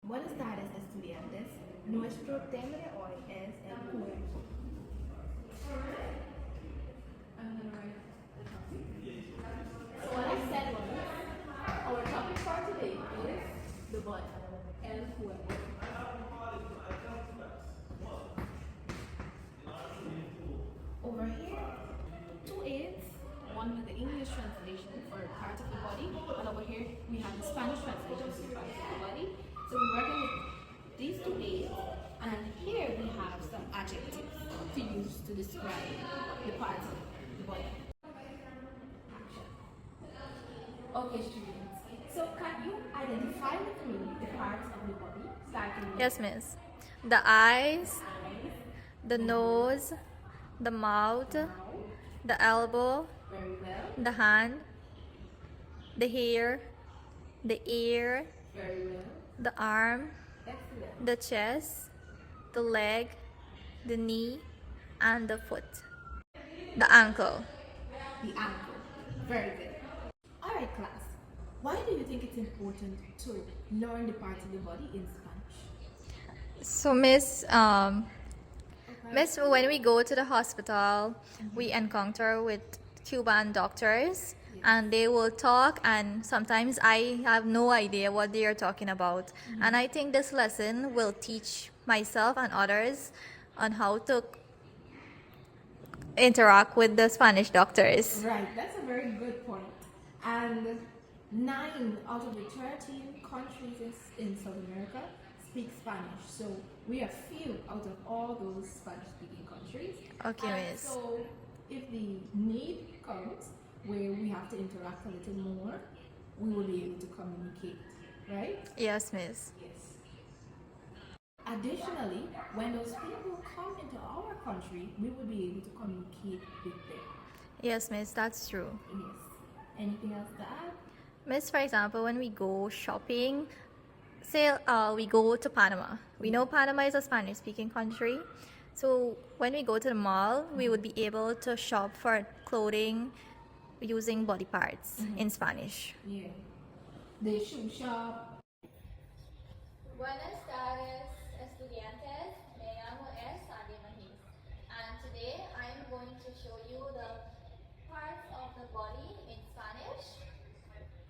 Buenas tardes, estudiantes. Nuestro tema de hoy es el cuerpo. So what I said was, our topic for today is the body, el cuerpo. Over here, two aids, one with the English translation for part of the body, and over here we have the Spanish translation for part of the body. So we're working with these two aids, and here we have some adjectives to use to describe the parts of the body. Okay, students. So can you identify with me the parts of the body, starting with Yes, miss. The eyes, eyes, the nose, the mouth, the elbow, very well, the hand, the hair, the ear, very well, the arm, excellent. the chest, the leg, the knee, and the foot. The ankle. The ankle. Very good. Alright, class. Why do you think it's important to learn the parts of the body in Spanish? So, Miss, when we go to the hospital, we encounter with Cuban doctors, and they will talk, and sometimes I have no idea what they are talking about. And I think this lesson will teach myself and others on how to interact with the Spanish doctors. Right, that's a very good point. And 9 out of the 13 countries in South America speak Spanish. So we are few out of all those Spanish speaking countries. Okay, And miss. so if the need comes where we have to interact a little more, we will be able to communicate, right? Yes, miss. Yes. Additionally, when those people come into our country, we will be able to communicate with them. Yes, miss, that's true. Yes. Anything else to add? Miss, for example, when we go shopping, say we go to Panama. We know Panama is a Spanish speaking country. So when we go to the mall, we would be able to shop for clothing using body parts in Spanish. Yeah. The shoe shop. Buenas tardes, estudiantes. Me llamo Sadia Mahis, and today I am going to show you the parts of the body in Spanish.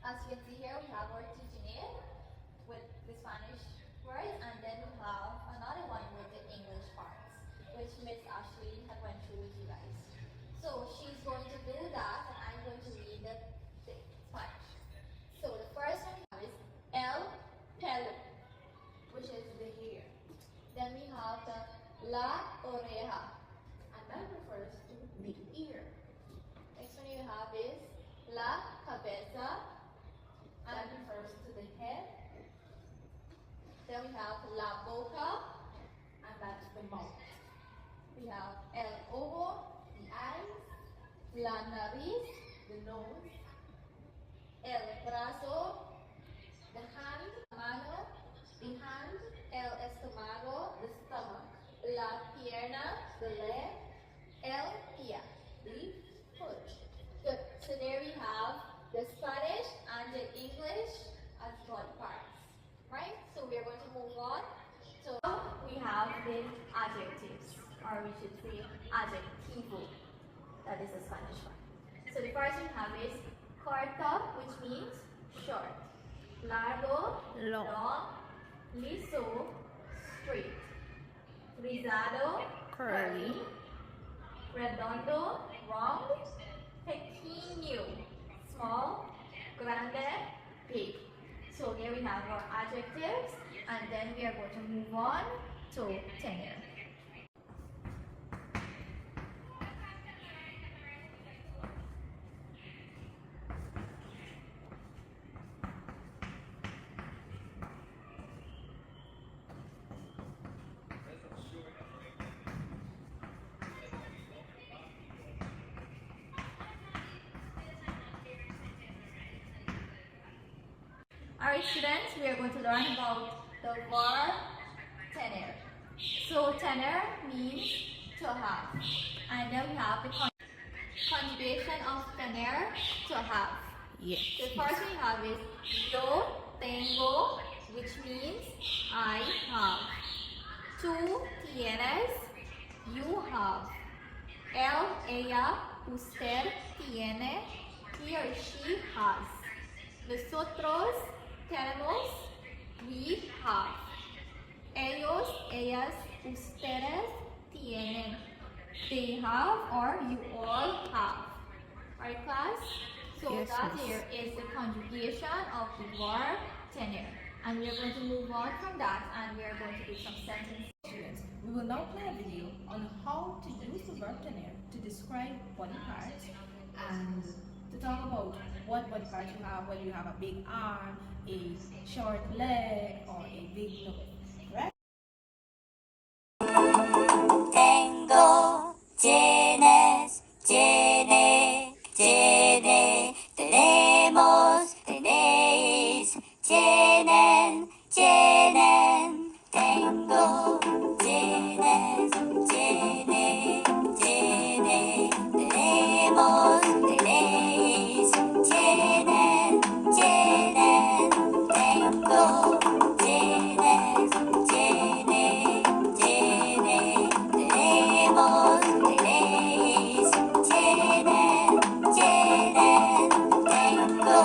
As you can see here, we have our titinel with the Spanish word, and then we have another one with the English parts, which Miss Ashley had went through with you guys. So she's going to do that, and I'm going to read the Spanish. So the first one we have is el pelo, which is the hair. Then we have the la oreja, and that refers to the ear. Next one you have is la cabeza, and that refers to the head. Then we have la boca, and that's the mouth. We have el ojo, the eyes, la nariz, the nose, el brazo, the hand, mano, the hand, el estómago, the stomach, la pierna, the leg, el pie, the foot. Good. So there we have the Spanish and the English as body parts. Right? So we are going to move on. So we have the adjectives, or we should say adjetivo. That is the Spanish one. So the first we have is corto, which means short. Largo, long. Liso, straight. Rizado, curly. Redondo, round. Pequeño, small. Grande, big. So there we have our adjectives, and then we are going to move on to tenor. Alright students, we are going to learn about the verb tenor. So tenor means to have. And then we have the conjugation of tenor, to have. Yes. The first we have is yo tengo which means I have. Tú tienes, you have. Él, ella, usted tiene, he or she has. Nosotros tenemos, we have. Ellos, ellas, ustedes tienen. They have or you all have. Right, class? So Yes, that miss. here is the conjugation of the verb tener. And we are going to move on from that and we are going to do some sentences. Students, we will now play a video on how to use the verb tener to describe body parts and to talk about what body parts you have, whether you have a big arm, a short leg, or a big nose. Right? Tengo, tienes, tiene, tiene, tenemos, tenéis, tienen, tienen. Tengo, tienes, tiene, tiene, tenemos, tenéis, tienen, tienen. Tengo, tienes, tiene, tiene, tenemos, tenéis, tienen, tienen. Tengo,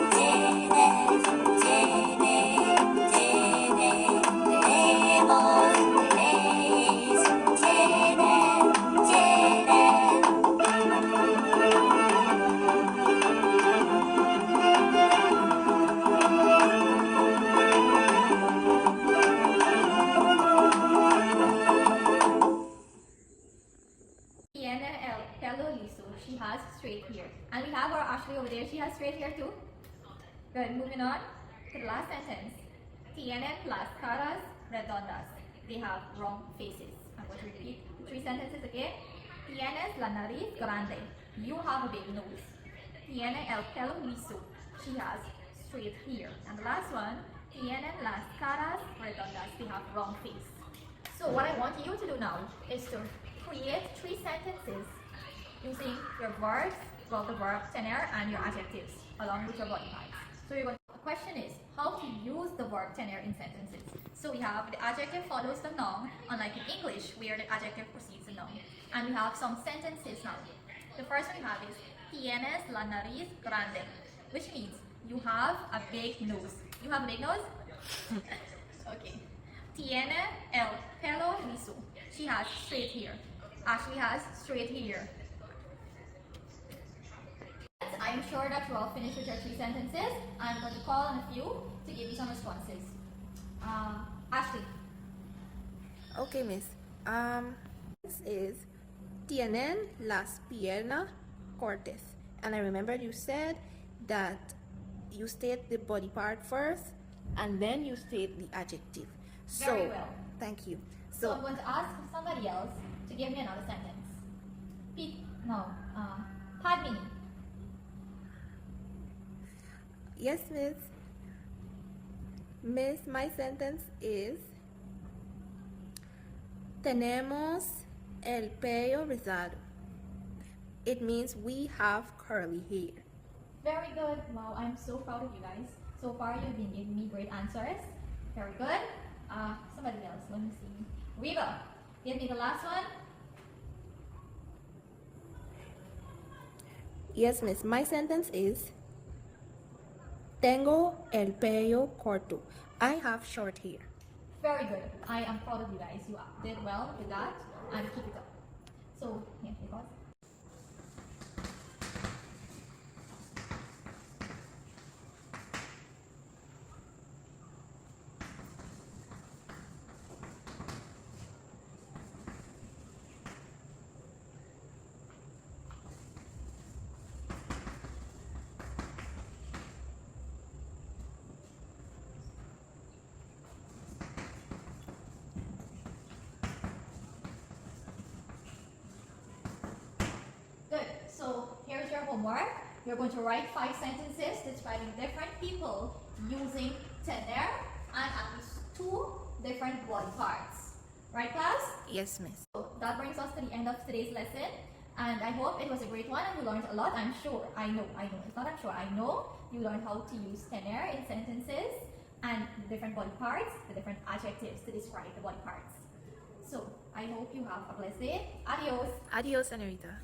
tienes, tiene, tiene, tenemos, tenéis, tienen, tienen. Tiene el pelo liso. She has straight hair. And we have our Ashley over there. She has straight hair too. Good. Moving on to the last sentence. Tienen las caras redondas. They have round faces. I'm going to repeat the three sentences again. Tienes la nariz grande. You have a big nose. Tiene el pelo liso. She has straight hair. And the last one. Tienen las caras redondas. They have round face. So what I want you to do now is to create three sentences using your verbs, well, the verb tener and your adjectives along with your body parts. So the question is how to use the verb tener in sentences. So we have the adjective follows the noun, unlike in English where the adjective precedes the noun. And we have some sentences now. The first one we have is tienes la nariz grande, which means you have a big nose. You have a big nose? Okay. Tiene el pelo liso. She has straight hair. Ashley has straight hair. I'm sure that you all finished with your three sentences. I'm going to call on a few to give you some responses. Ashley. Okay, miss. This is tienen las piernas cortas. And I remember you said that you state the body part first and then you state the adjective. So, Very well. thank you. So I'm So, going to ask somebody else to give me another sentence. Padmini. yes, miss. Miss, my sentence is tenemos el pelo rizado. It means we have curly hair. Very good. Wow, I'm so proud of you guys. So far, you've been giving me great answers. Very good. Somebody else. Let me see. Reba, give me the last one. Yes, miss. My sentence is tengo el pelo corto. I have short hair. Very good. I am proud of you guys. You did well with that and keep it up. So, yeah, because. Good. So here's your homework. You're going to write 5 sentences describing different people using tener and at least 2 different body parts. Right, class? Yes, miss. So that brings us to the end of today's lesson. And I hope it was a great one and you learned a lot. I'm sure. I know. It's not I'm sure. I know you learned how to use tener in sentences. and the different body parts, the different adjectives to describe the body parts. So I hope you have a blessed day. Adios. Adios, Senorita.